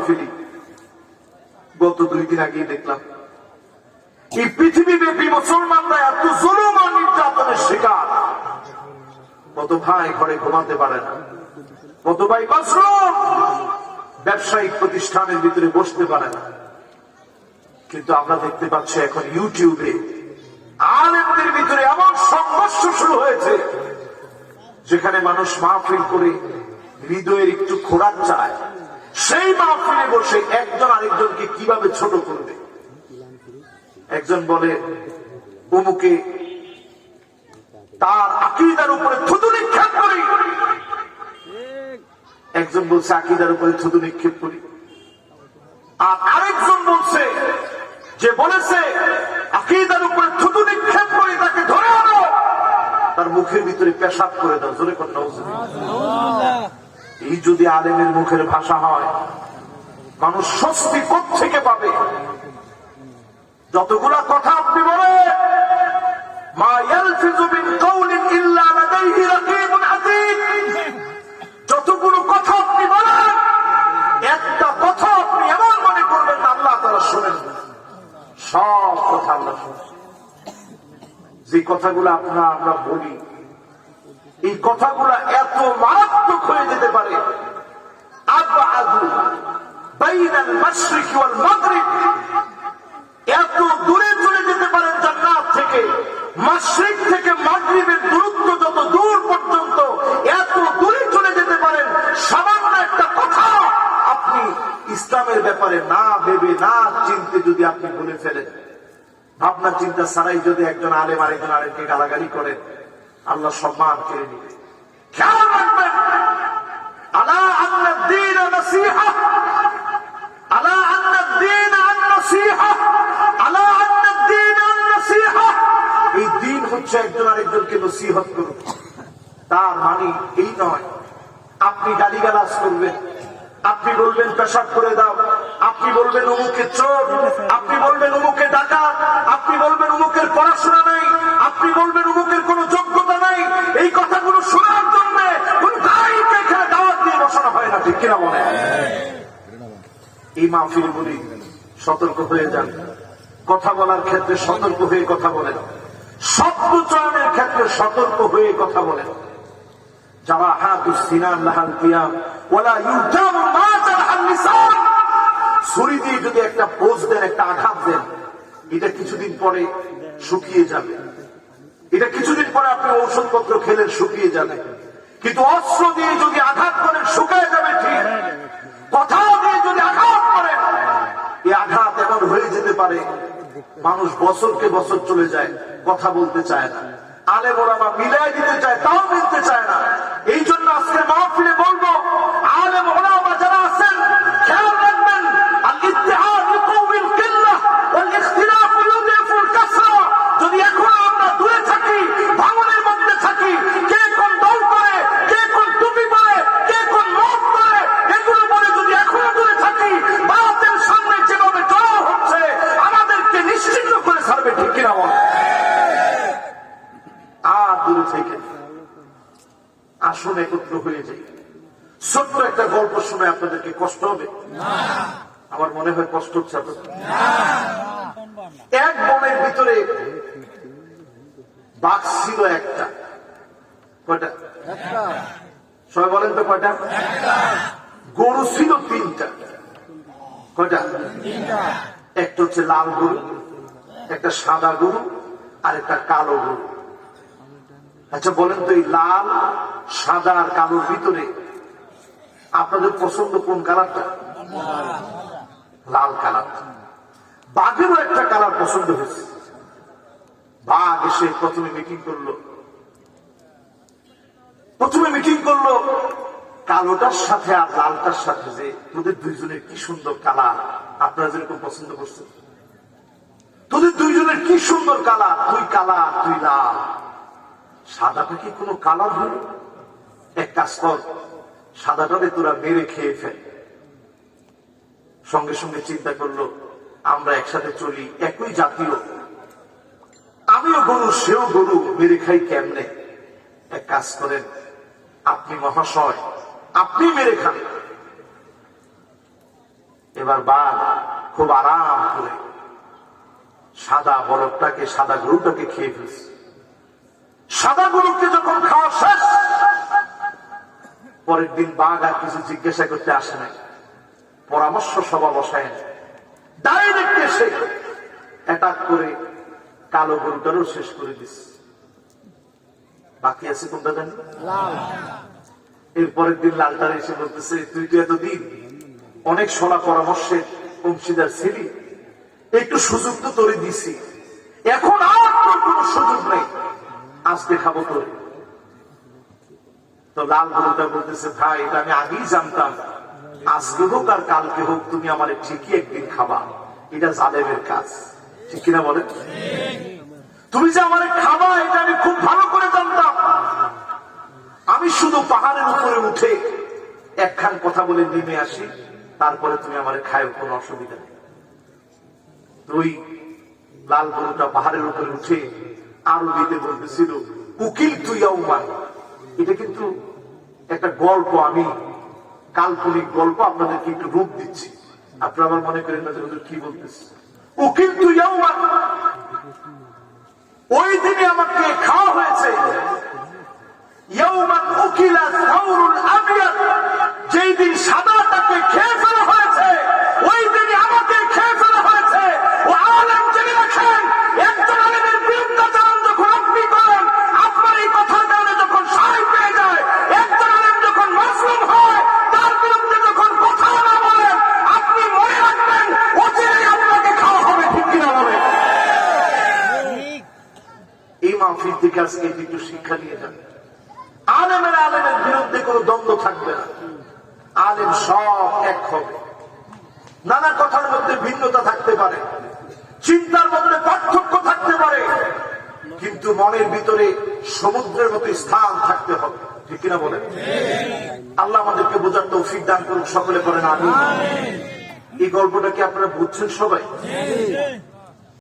ফেলি। গত 2 দিন আগে দেখলাম এই পৃথিবীব্যাপী মুসলমানরা এত জুলুম আর নির্যাতনের শিকার। কত ভাই ঘরে ঘুমাতে পারে না, কত ভাই ব্যবসায়িক প্রতিষ্ঠানের ভিতরে বসতে পারে না। কিন্তু আমরা দেখতে পাচ্ছি এখন ইউটিউবে আলেমদের ভিতরে এমন সংঘর্ষ শুরু হয়েছে যেখানে মানুষ মাহফিল করে হৃদয়ের একটু খোরাক চায়, সেই মাহফিলে বসে একজন আরেকজনকে কিভাবে ছোট করবে। একজন বলে অমুকে তার আকীদার উপরে থুতু নিক্ষেপ করি, একজন বলছে আকীদার উপরে থুতু নিক্ষেপ করি, আর আরেকজন বলছে যে বলেছে আকীদার উপরে থুতু নিক্ষেপ করি তাকে ধরে আনো, তার মুখের ভিতরে পেশাব করে দাও। জোরে কথা বলছেন। এই যদি আলেমের মুখের ভাষা হয়, মানুষ স্বস্তি কোত্থেকে পাবে? যতগুলা কথা আপনি বলেন, মা ইয়ালফিযু মিন কাওলিন ইল্লা লাদাইহি রাকীবুন আতীদ, যতগুলো কথা আপনি বলেন, একটা কথা আপনি এমন মনে করবেন না আল্লাহ তাআলা শুনেন। সব কথা আল্লাহ শুনেন। যে কথাগুলো আমরা বলি, এই কথাগুলা এত মারাত্মক হয়ে যেতে পারে। আবআদু বাইনাল মাশরিকি ওয়াল মাগরিব, এত দূরে চলে যেতে পারেন জান্নাত থেকে। মাশরিক থেকে মাগরিবের দূরত্ব যত দূর পর্যন্ত, এত দূরে চলে যেতে পারেন। সামান্য একটা কথা আপনি ইসলামের ব্যাপারে না ভেবে না চিন্তে যদি আপনি বলে ফেলেন, ভাবনা চিন্তা ছাড়াই যদি একজন আলেম আরেকজন আলেমকে গালাগালি করেন, আল্লাহ সম্মান কেড়ে নিবে। খেয়াল রাখবেন, আলা আন্না দ্বীন নাসীহা, আলা আন্না দ্বীন আন-নাসীহা, আলা আন্না দ্বীন আন-নাসীহা। এই দ্বীন হচ্ছে একজন আরেকজনকে নসিহত করুন। তার মানে এই নয় আপনি গালিগালাজ করবেন, আপনি বলবেন পেশাব করে দাও, আপনি বলবেন অমুকে চোর, আপনি বলবেন অমুকে ডাকাত, আপনি বলবেন অমুকের পড়াশোনা নাই, আপনি বলবেন অমুকের কোন যোগ্যতা নাই। এই কথাগুলো শোনার জন্য কোন গাইকে এখানে দাওয়াত দিয়ে বসানো হয় না, ঠিক কিনা বলে? এই মাহফিল বলি সতর্ক হয়ে যান, কথা বলার ক্ষেত্রে সতর্ক হয়ে কথা বলেন, শব্দ চয়নের ক্ষেত্রে সতর্ক হয়ে কথা বলেন। জারাহাতুস সিনান লাহাল কিয়াম ওয়ালা ইউতামু মা জারহাল লিসান। ছুরি দিয়ে যদি একটা পোজ দেন, একটা আঘাত দেন, এটা কিছুদিন পরে শুকিয়ে যাবে, এটা কিছুদিন পরে আপনি ঔষধপত্র খেলেন শুকিয়ে যাবে। কিন্তু অস্ত্র দিয়ে যদি আঘাত করেন শুকায় যাবে ঠিক। কথা দিয়ে যদি আঘাত করেন, এই আঘাত এমন হয়ে যেতে পারে মানুষ বছরকে বছর চলে যায়, কথা বলতে চায় না। আলেম ওলামা মিলাই দিতে চায়, তাও মিলতে চায় না। এই জন্য আজকে মাহফিলে বলবো, আলেম ওলামা যারা আছেন খেয়াল রাখবেন, আল ইত্তিহাদ ইউকাউমিল কিল্লাহ ওয়াল ইখতিলাফ ইউদিফুল কাসরা। যদি এখন আমরা দূরে থাকি, ভাঙনের মধ্যে থাকি, কে কোন দল করে, কে কোন টুপি পরে, কে কোন মত করে, এগুলো বলে যদি এখনো দূরে থাকি, বাতের সামনে যেভাবে জড়ো হচ্ছে আমাদেরকে নিশ্চিন্ন করে ছাড়বে, ঠিক কিনা বলে? আর দূরে থেকে আসুন একত্র হয়ে যাই। ছোট্ট একটা গল্প শুনে আপনাদেরকে কষ্ট হবে? আমার মনে হয় কষ্ট হচ্ছে আপনাদের। এক বনের ভিতরে বাঘ ছিল একটা। কয়টা? সবাই বলেন তো কয়টা? গরু ছিল 3টা। কয়টা? একটা হচ্ছে লাল গরু, একটা সাদা গরু, আর একটা কালো গরু। আচ্ছা বলেন তো, এই লাল, সাদা আর কালোর ভিতরে আপনাদের পছন্দ কোন কালারটা? লাল কালার। বাঘেরও একটা কালার পছন্দ হয়েছে। বাঘ এসে প্রথমে মিটিং করলো কালোটার সাথে আর লালটার সাথে, যে তোদের দুইজনের কি সুন্দর কালার, আপনারা যেরকম পছন্দ করছেন, তোদের দুইজনের কি সুন্দর কালার, তুই কালা তুই লাল, সাদাটা কি কোনো কালার হলো? এক কাজ কর, সাদাটারে তোরা মেরে খেয়ে ফেল। সঙ্গে সঙ্গে চিন্তা করলো, আমরা একসাথে চলি, একই জাতীয়, আমিও গরু সেও গরু, মেরে খাই কেমনে? এক কাজ করেন, আপনি মহাশয়, আপনি মেরে খান। এবার বাঘ খুব আরাম করে সাদা বলদটাকে, সাদা গরুটাকে খেয়ে ফেলছে। সাদা গরুকে যখন খাওয়া শেষ, পরের দিন বাঘ আর কিছু জিজ্ঞাসা করতে আসে না, পরামর্শ সভা বসায় ডাইরেক্ট এসে অ্যাটাক করে কালো গরুটারও শেষ করে দিচ্ছে। বাকি আছে কোনটা জানি? এরপরের দিন লালটার এসে বলতেছে, তুই তো এতদিন অনেক সোনা পরামর্শে অংশীদার ছিলি, একটু সুযোগ তো তোরে দিছি, এখন আর তোর কোন সুযোগ নেই, আজ দেখাবো তোরে। তো লাল গরুটা বলতেছে, ভাই এটা আমি আগেই জানতাম, আজকে হোক আর কালকে হোক তুমি আমার ঠিকই একদিন খাবা, এটা জালেমের কাজ, ঠিক কিনা বলে? তুমি যে আমার খাবা এটা আমি খুব ভালো করে জানতাম, আমি শুধু পাহাড়ের উপরে উঠে একখান কথা বলে নেমে আসি, তারপরে তুমি আমার খায়, কোনো অসুবিধা নেই। তুই লাল গরুটা পাহাড়ের উপরে উঠে আরো দিতে বলতেছিল, উকিল তুই আউমান, এটা কিন্তু একটা গল্প, আমি কাল্পনিক গল্প আপনাদেরকে একটু রূপ দিচ্ছি, আপনারা আমার মনে করেন না যে কি বলতেছি। উকিল তুই আউমান, ওই দিনে আমাকে খাওয়া হয়েছে, ইয়াউমান উকিলা সাউরুল আবিয়াদ, যেই দিন সাদাটাকে খেয়ে ফেলা হয়েছে, ওই দিনই আমাকে খেয়ে ফেলা হয়েছে। ও আলেম জেনে রাখেন, একজন আলেমের বিরুদ্ধাচরণ যখন আপনি করেন, আপনার এই কথার কারণে যখন সাহায্য পেয়ে যায়, একজন আলেম যখন মাসলুম হয়, তার বিরুদ্ধে যখন কথা না বলেন, আপনি মনে রাখবেন অচিরেই আপনাকে খাওয়া হবে, ঠিক কিনা বলেন? এই মাহফিল থেকে আজকে একটু শিক্ষা নিয়ে যান। আলেমের বিরুদ্ধে কোনো দ্বন্দ্ব থাকবে না, আলেম সব এক হবে। নানা কথার মধ্যে ভিন্নতা থাকতে পারে, চিন্তার মধ্যে পার্থক্য থাকতে পারে, কিন্তু মনের ভিতরে সমুদ্রের মতো স্থান থাকতে হবে, ঠিক কিনা বলেন? আল্লাহ আমাদেরকে বোঝার তৌফিক দান করুন, সকলে করেন আমিন। এই গল্পটা কি আপনারা বুঝছেন সবাই?